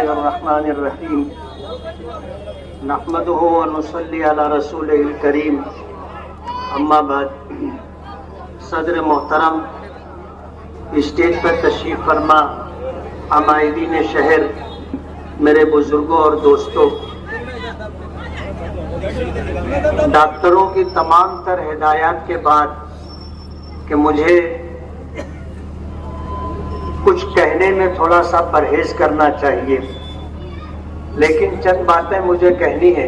बिस्मिल्लाहिर्रहमानिर्रहीम नहमदुहु व नुसल्ली अला रसूलिल करीम अम्मा बाद। सदर मोहतरम, स्टेज पर तशरीफ फरमा अमायदीन शहर, मेरे बुजुर्गों और दोस्तों, डॉक्टरों की तमाम तर हिदायत के बाद कि मुझे कुछ कहने में थोड़ा सा परहेज करना चाहिए, लेकिन चंद बातें मुझे कहनी है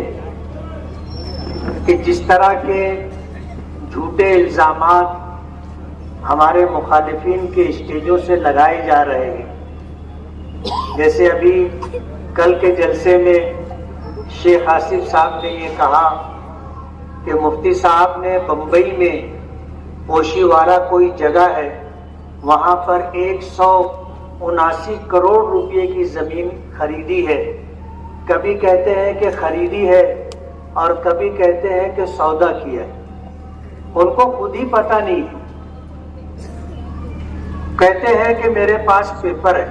कि जिस तरह के झूठे इल्जामात हमारे मुखालिफिन के स्टेजों से लगाए जा रहे हैं, जैसे अभी कल के जलसे में शेख आसिफ साहब ने ये कहा कि मुफ्ती साहब ने बम्बई में ओशीवारा कोई जगह है, वहां पर 179 करोड़ रुपए की जमीन खरीदी है। कभी कहते हैं कि खरीदी है और कभी कहते हैं कि सौदा किया है, उनको खुद ही पता नहीं। कहते हैं कि मेरे पास पेपर है,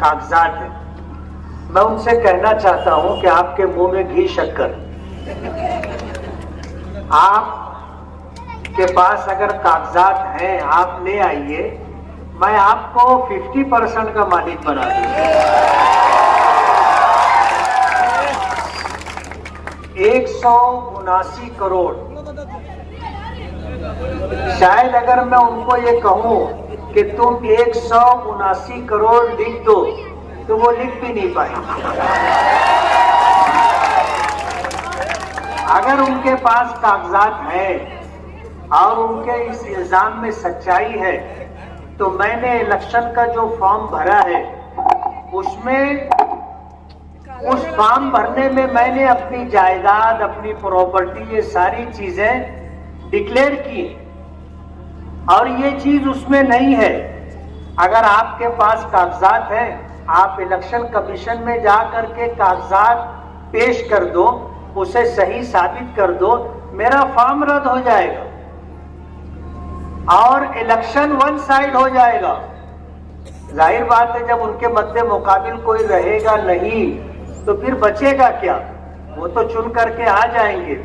कागजात है। मैं उनसे कहना चाहता हूं कि आपके मुंह में घी शक्कर, आप के पास अगर कागजात हैं आप ले आइए, मैं आपको 50% का मालिक बना दूंगा। 179 करोड़, शायद अगर मैं उनको ये कहूं कि तुम 179 करोड़ लिख दो तो वो लिख भी नहीं पाएंगे। अगर उनके पास कागजात हैं और उनके इस इल्जाम में सच्चाई है, तो मैंने इलेक्शन का जो फॉर्म भरा है उसमें, उस फॉर्म भरने में मैंने अपनी जायदाद, अपनी प्रॉपर्टी, ये सारी चीजें डिक्लेयर की और ये चीज उसमें नहीं है। अगर आपके पास कागजात हैं, आप इलेक्शन कमीशन में जा करके कागजात पेश कर दो, उसे सही साबित कर दो, मेरा फॉर्म रद्द हो जाएगा और इलेक्शन वन साइड हो जाएगा। जाहिर बात है, जब उनके मद्दे मुकाबिल कोई रहेगा नहीं तो फिर बचेगा क्या, वो तो चुन करके आ जाएंगे।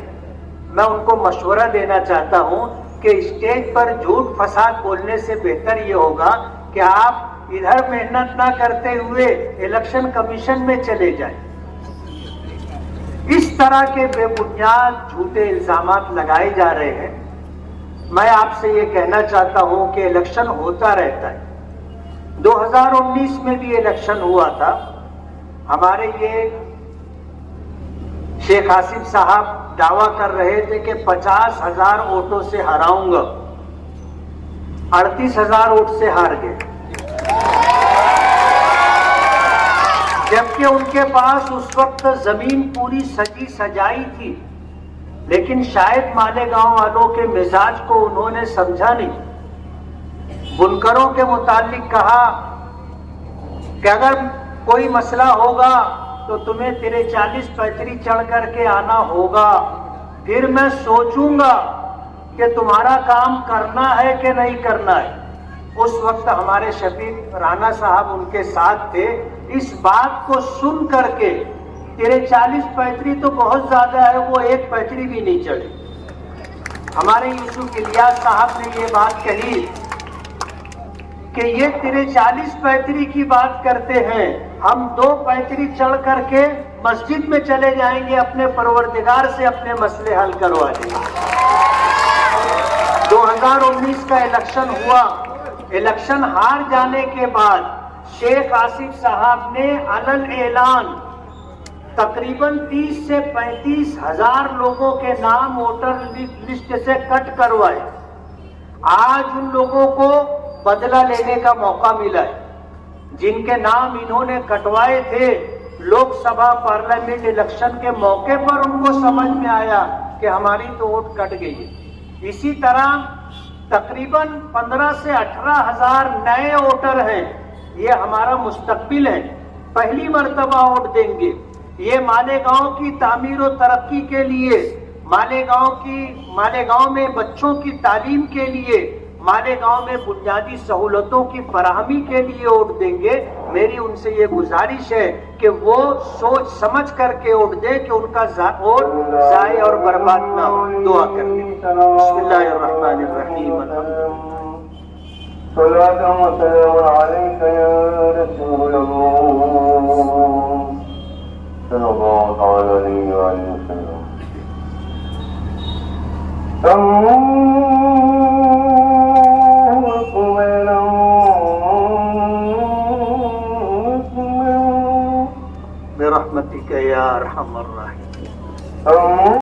मैं उनको मशवरा देना चाहता हूं कि स्टेज पर झूठ फसाद बोलने से बेहतर ये होगा कि आप इधर मेहनत ना करते हुए इलेक्शन कमीशन में चले जाएं। इस तरह के बेबुनियाद झूठे इल्जामात लगाए जा रहे हैं। मैं आपसे ये कहना चाहता हूं कि इलेक्शन होता रहता है। 2019 में भी इलेक्शन हुआ था। हमारे ये शेख आसिफ साहब दावा कर रहे थे कि 50,000 वोटों से हराऊंगा, 38,000 वोट से हार गए, जबकि उनके पास उस वक्त जमीन पूरी सजी सजाई थी। लेकिन शायद मालेगांव वालों के मिजाज को उन्होंने समझा नहीं। बुनकरों के मुतालिक कहा कि अगर कोई मसला होगा तो तुम्हें तेरे 40 पैतरी चढ़ करके आना होगा, फिर मैं सोचूंगा कि तुम्हारा काम करना है कि नहीं करना है। उस वक्त हमारे शफीक राणा साहब उनके साथ थे। इस बात को सुन करके तेरे 40 पैतरी तो बहुत ज्यादा है, वो 1 पैतरी भी नहीं चढ़ी। हमारे यूसुफ इलियास साहब ने ये बात कही कि ये तेरे 40 पैतरी की बात करते हैं, हम 2 पैतरी चढ़ करके मस्जिद में चले जाएंगे, अपने परवरदिगार से अपने मसले हल करवा देंगे। 2019 का इलेक्शन हुआ। इलेक्शन हार जाने के बाद शेख आसिफ साहब ने अलल ऐलान तकरीबन 30 से 35 हजार लोगों के नाम वोटर लिस्ट से कट करवाए। आज उन लोगों को बदला लेने का मौका मिला है। जिनके नाम इन्होंने कटवाए थे, लोकसभा पार्लियामेंट इलेक्शन के मौके पर उनको समझ में आया कि हमारी तो वोट कट गई है। इसी तरह तकरीबन 15 से 18 हजार नए वोटर हैं। ये हमारा मुस्तकबिल है, पहली मर्तबा वोट देंगे। ये मालेगांव की तामीर और तरक्की के लिए, मालेगांव में बच्चों की तालीम के लिए, मालेगांव में बुनियादी सहूलतों की फराहमी के लिए वोट देंगे, मेरी उनसे ये गुजारिश है कि वो सोच समझ करके वोट दें कि उनका वोट जाये और बर्बाद ना हो। दुआ कर लें। बिस्मिल्लाहिर्रहमानिर्रहीम। बिरहमतिक या अरहमर राहिमीन।